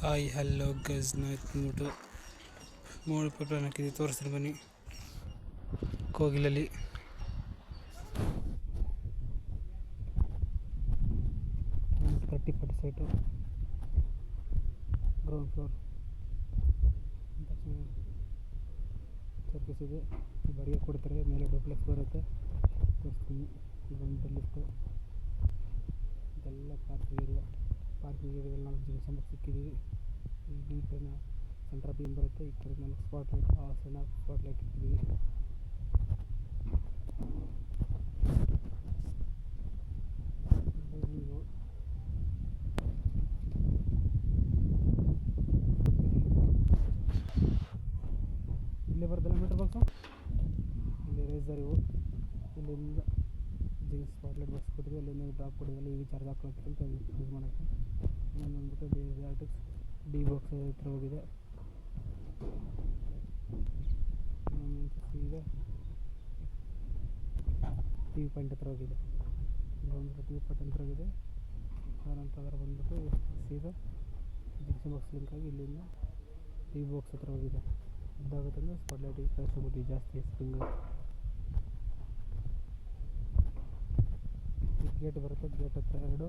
Hi hello guys, ನೋಡ್ಬಿಟ್ಟು ಮೂರು paper ಹಾಕಿದ್ವಿ, ತೋರಿಸ್ತೀನಿ ಬನ್ನಿ. ಕೋಗಿಲಲ್ಲಿ ಥರ್ಟಿ ಸೈಟು, ಗ್ರೌಂಡ್ ಫ್ಲೋರ್ ತಕ್ಷಣ ಸರ್ವಿಸ್ ಇದೆ. ಬಾಡಿಗೆ ಕೊಡ್ತಾರೆ, ಮೇಲೆ ಡೂಪ್ಲೆಕ್ಸ್ ಬರುತ್ತೆ, ತೋರಿಸ್ತೀನಿ. ಇದೊಂದು ಲಿಫ್ಟು, ಇದೆಲ್ಲ ಪಾರ್ಕಿಂಗ್ ಏರಿಯಾದಲ್ಲಿ ನಾವು ಜಂಕ್ಷನ್ ಸಿಕ್ಕಿದ್ದೀವಿ. ಈ ಕಡೆ ಸೆಂಟ್ರ್ ಬೀಮ್ ಬರುತ್ತೆ, ಈ ಕಡೆ ನಮಗೆ ಸ್ಪಾಟ್ ಲೈಟ್, ಆ ಸಣ್ಣ ಸ್ಪಾಟ್ ಲೈಟ್ ಇಟ್ಟಿದ್ದೀವಿ. ಇಲ್ಲೇ ಬರ್ತಲ್ಲ ಮೀಟರ್ ಬಾಕ್ಸು, ಇಲ್ಲಿ ರೇಸರ್ ಇವು. ಇಲ್ಲಿಂದ ಜಿಂಕ್ ಸ್ಪಾಟ್ ಲೈಟ್ ಬಾಕ್ಸ್ ಕೊಟ್ಟಿದ್ವಿ, ಅಲ್ಲಿಂದ ಡ್ರಾಪ್ ಕೊಟ್ಟಿದ್ವಲ್ಲ, ಈಗ ಚಾರ್ಜ್ ಹಾಕೋಕ್ಕೆ ಅಂತ ಯೂಸ್ ಮಾಡೋಕ್ಕೆ. ಇನ್ನೊಂದು ಬಂದ್ಬಿಟ್ಟು ಆರ್ಟಿಕ್ಸ್ ಡಿ ಬಾಕ್ಸ್ ಹತ್ರ ಹೋಗಿದೆ. ಸೀದಾ ಟಿ ವಿ ಪಾಯಿಂಟ್ ಹತ್ರ ಹೋಗಿದೆ. ಬಂದ್ಬಿಟ್ಟು ಟಿ ವಿ ಪಾಯಿಂಟ್ ಹತ್ರ ಹೋಗಿದೆ. ಅದರ ಬಂದ್ಬಿಟ್ಟು ಸೀದಾ ಜಂಕ್ಷನ್ ಬಾಕ್ಸ್ ಲಿಂಕ್ ಆಗಿ ಇಲ್ಲಿಂದ ಟಿ ವಿ ಬಾಕ್ಸ್ ಹತ್ರ ಹೋಗಿದೆ. ಇದಾಗುತ್ತೆ ಅಂದರೆ ಸ್ಪಾಟ್ ಲೈಟಿಗೆ ಕಳಿಸ್ಬಿಟ್ಟು ಜಾಸ್ತಿ ಸ್ಪ್ರಿಂಗ್ ಗೇಟ್ ಬರುತ್ತೆ. ಗೇಟ್ ಹತ್ರ ಎರಡು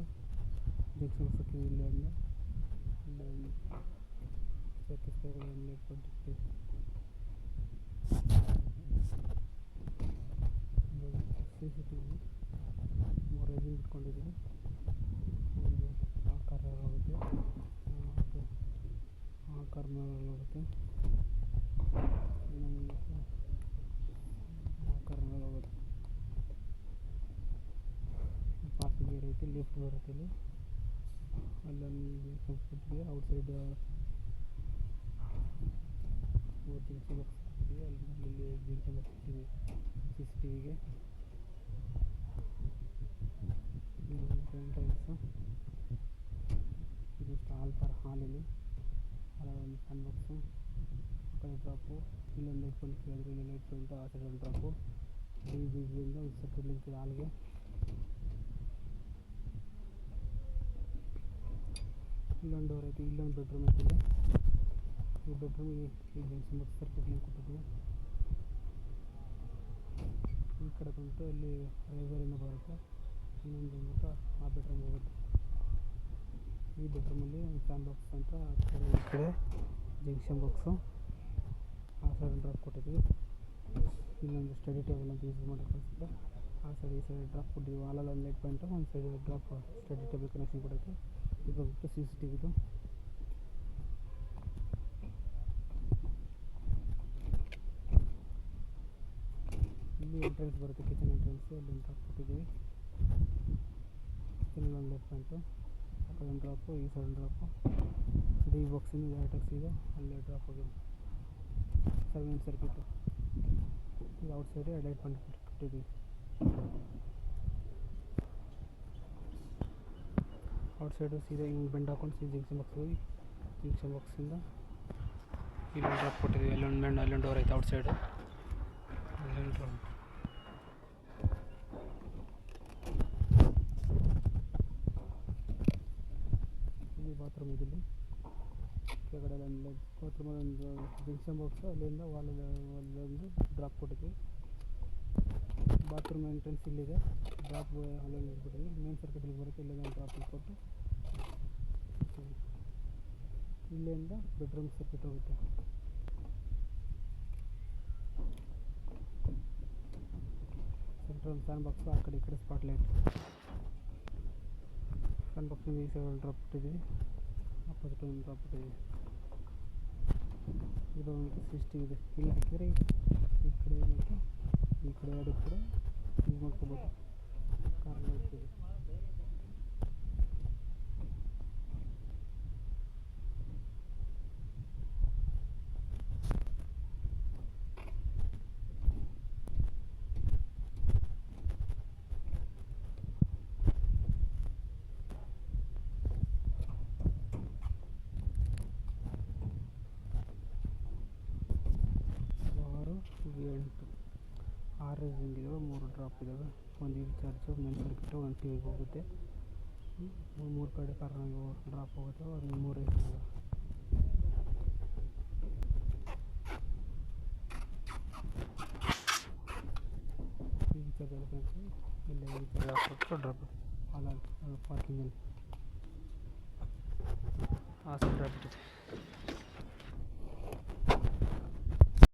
ಜಂಕ್ಷನ್ ಬಾಕ್ಸ್ ಇಲ್ಲಿ ಒಂದು CCTV 3 ರೈಸಿಂಗ್ ಇಟ್ಕೊಂಡಿದ್ದೀವಿ. ಒಂದು ಆಕಾರ ಹೋಗುತ್ತೆ, ಆಕಾರ ಮೇಲೆ ಹೋಗುತ್ತೆ, ಇನ್ನೊಂದು ಆಕಾರ ಮೇಲೆ ಹೋಗುತ್ತೆ. ಪಾರ್ಕಿಂಗ್ ಏರಿಯಾ ಐತಿ, ಲಿಫ್ಟ್ ಬರುತ್ತೆ ಇಲ್ಲಿ. ಅಲ್ಲೊಂದು ಕೊಟ್ಟಿದ್ದೀವಿ ಔಟ್ಸೈಡ್ ಜಂಕ್ಷನ್ ಬಾಕ್ಸ್ ಕೊಟ್ಟಿದ್ದೀವಿ. ಅಲ್ಲಿ ಜಂಕ್ಷನ್ ಬಾಕ್ಸ್ ಇಟ್ಟಿದ್ದೀವಿ CCTVಗೆ. ಎಂಟ್ರೆನ್ಸು ಇದಿಷ್ಟು ಹಾಲಲ್ಲಿ ಒಂದು ಫ್ಯಾನ್ ಬಾಕ್ಸು, ಆ ಕಡೆ ಡ್ರಾಪು, ಇಲ್ಲೊಂದು ಲೈಟ್ ಪಾಯಿಂಟ್ ಕೇಳಿದ್ರೆ ಇಲ್ಲಿ ಲೈಟ್ ಪಾಯಿಂಟು, ಆ ಸೈಡ್ ಒಂದು ಡ್ರಾಪು. DBಯಿಂದ ಒಂದು ಸೆಕ್ಯೂರ್ ಲಿಂಕ್ ಇದೆ ಹಾಲ್ಗೆ. ಇಲ್ಲೊಂದು ಡೋರ್ ಐತಿ, ಇಲ್ಲೊಂದು ಬೆಡ್ರೂಮ್ ಐತಿ. ಈ ಬೆಡ್ರೂಮಿಗೆ ಈ ಜಂಕ್ಷನ್ ಬಾಕ್ಸ್ ಸರ್ಕ್ಯೂಟ್ ಲಿಂಕ್ ಕೊಟ್ಟಿದ್ವಿ. ಈ ಕಡೆ ಬಂದ್ಬಿಟ್ಟು ಇಲ್ಲಿ ರೇಸರಿಂದ ಬರುತ್ತೆ. ಇನ್ನೊಂದು ಬಂದ್ಬಿಟ್ಟು ಆ ಬೆಡ್ರೂಮ್ ಹೋಗುತ್ತೆ. ಈ ಬೆಡ್ರೂಮಲ್ಲಿ ಒಂದು ಫ್ಯಾನ್ ಬಾಕ್ಸ್ ಅಂತ ಈ ಕಡೆ ಜಂಕ್ಷನ್ ಬಾಕ್ಸು, ಆ ಸೈಡ್ ಡ್ರಾಪ್ ಕೊಟ್ಟಿದ್ವಿ. ಇಲ್ಲೊಂದು ಸ್ಟಡಿ ಟೇಬಲ್ ಅಂತ ಯೂಸ್ ಮಾಡೋಕ್ಕೆ ಕಳಿಸಿದ್ರೆ ಆ ಸೈಡ್ ಈ ಸೈಡ್ ಡ್ರಾಪ್ ಕೊಟ್ಟಿದ್ವಿ. ಹಾಲಲ್ಲಿ ಒಂದು ಲೈಟ್ ಪಾಯಿಂಟು, ಒಂದು side drop study table connection ಕೊಡೋಕ್ಕೆ. ಇದು ಬಂದ್ಬಿಟ್ಟು CCTVದು. ಇಲ್ಲಿ ಎಂಟ್ರೆನ್ಸ್ ಬರುತ್ತೆ, ಕಿಚನ್ ಎಂಟ್ರೆನ್ಸು, ಅಲ್ಲಿ ಒಂದು ಡ್ರಾಪ್ ಕೊಟ್ಟಿದ್ದೀವಿ. ಕಿಚನಲ್ಲಿ ಒಂದು ಲೈಟ್ ಪಾಯಿಂಟು, ಆ ಕಡೆ ಒಂದು ಡ್ರಾಪು, ಈ ಸೈಡ್ ಒಂದು ಡ್ರಾಪು. ಡಿ ಬಾಕ್ಸಿಂದ ಆರ್ಟಿಕ್ಸ್ ಇದೆ, ಅಲ್ಲೇ ಡ್ರಾಪ್ ಹೋಗಿದೆ. ಸರ್ವಿಂಗ್ ಸರ್ಕ್ಯೂಟು ಇದು ಔಟ್ಸೈಡ್ ಲೈಟ್ ಪಾಯಿಂಟ್ ಕೊಟ್ಟಿದ್ದೀವಿ. ಔಟ್ಸೈಡು ಸೀದಾ ಹಿಂಗೆ ಬೆಂಡ್ ಹಾಕೊಂಡು ಸೀದಾ ಜಂಕ್ಷನ್ ಬಾಕ್ಸ್ ಹೋಗಿ ಜಂಕ್ಷನ್ ಬಾಕ್ಸಿಂದ ಇಲ್ಲೊಂದು ಡ್ರಾಪ್ ಕೊಟ್ಟಿದ್ದೀವಿ. ಅಲ್ಲೊಂದು ಡೋರ್ ಐತೆ ಔಟ್ಸೈಡು, ಅಲ್ಲೊಂದು ಡ್ರಾಪ್. ಇಲ್ಲಿ ಬಾತ್ರೂಮ್ ಇದೆ. ಇಲ್ಲಿ ಕೆಳಗಡೆ ಒಂದು ಬಾತ್ರೂಮಲ್ಲಿ ಒಂದು ಜಂಕ್ಷನ್ ಬಾಕ್ಸು, ಅಲ್ಲಿಂದ ವಾಲೊಂದು ಡ್ರಾಪ್ ಕೊಟ್ಟಿದ್ವಿ. ಬಾತ್ರೂಮ್ ಎಂಟ್ರೆನ್ಸ್ ಇಲ್ಲಿದೆ, ಡ್ರಾಪ್ ಅಲ್ಲೊಂದು ಕೊಟ್ಟಿದ್ವಿ. ಮೇನ್ ಸರ್ಕ್ಯೂಟ್ ಬರುತ್ತೆ, ಇಲ್ಲಿಂದ ಒಂದು ಡ್ರಾಪ್ ಕೊಟ್ಟು ಇಲ್ಲಿಂದ ಬೆಡ್ರೂಮ್ ಸರ್ಕ್ಯೂಟ್ ಹೋಗುತ್ತೆ. ಸೆಂಟ್ರ್ ಒಂದು ಫ್ಯಾನ್ ಬಾಕ್ಸು, ಆ ಕಡೆ ಈ ಕಡೆ ಸ್ಪಾಟ್ ಲೈಟ್. ಫ್ಯಾನ್ ಬಾಕ್ಸಿಂದ ಈ ಸೈಡ್ ಒಂದು ಡ್ರಾಪ್ ಕೊಟ್ಟಿದ್ದೀವಿ, ಆಪೋಸಿಟ್ ಒಂದು ಡ್ರಾಪ್ ಕೊಟ್ಟಿದ್ದೀವಿ. ಇದು ಒಂದು CCTV ಇದೆ. ಇಲ್ಲಿ ಹಾಕಿದರೆ ಈ ಕಡೆ ಮತ್ತು ಈ ಕಡೆ ಎರಡು ಕೂಡ ಯೂಸ್ ಮಾಡ್ಕೋಬೋದು. ಕಾರಣ ಇರ್ತದೆ. ಆರು ರೈಸಿಂಗ್ ಇದ್ದಾವೆ, 3 ಡ್ರಾಪ್ ಇದ್ದಾವೆ. ಒಂದು ಇದು ಚಾರ್ಜು ಮೇನ್ ಸರ್ಕ್ಯೂಟು, ಒಂದು ಟಿವಿಗೆ ಹೋಗುತ್ತೆ. 3 ಕಡೆ ಕಾರ್ನಾಗ ಡ್ರಾಪ್ ಹೋಗುತ್ತೆ. ಒಂದು 3 ರೈಸಿಂಗ್ ಇದ್ದಾವೆ. ಇಲ್ಲಿ ಈ ಥರ ಕೊಟ್ಟು ಡ್ರಾಪ್ ಹಾಲಲ್ಲಿ ಪಾರ್ಕಿಂಗಲ್ಲಿ ಆ ಸೈಡ್ ಆಗ್ಬಿಟ್ಟಿದೆ.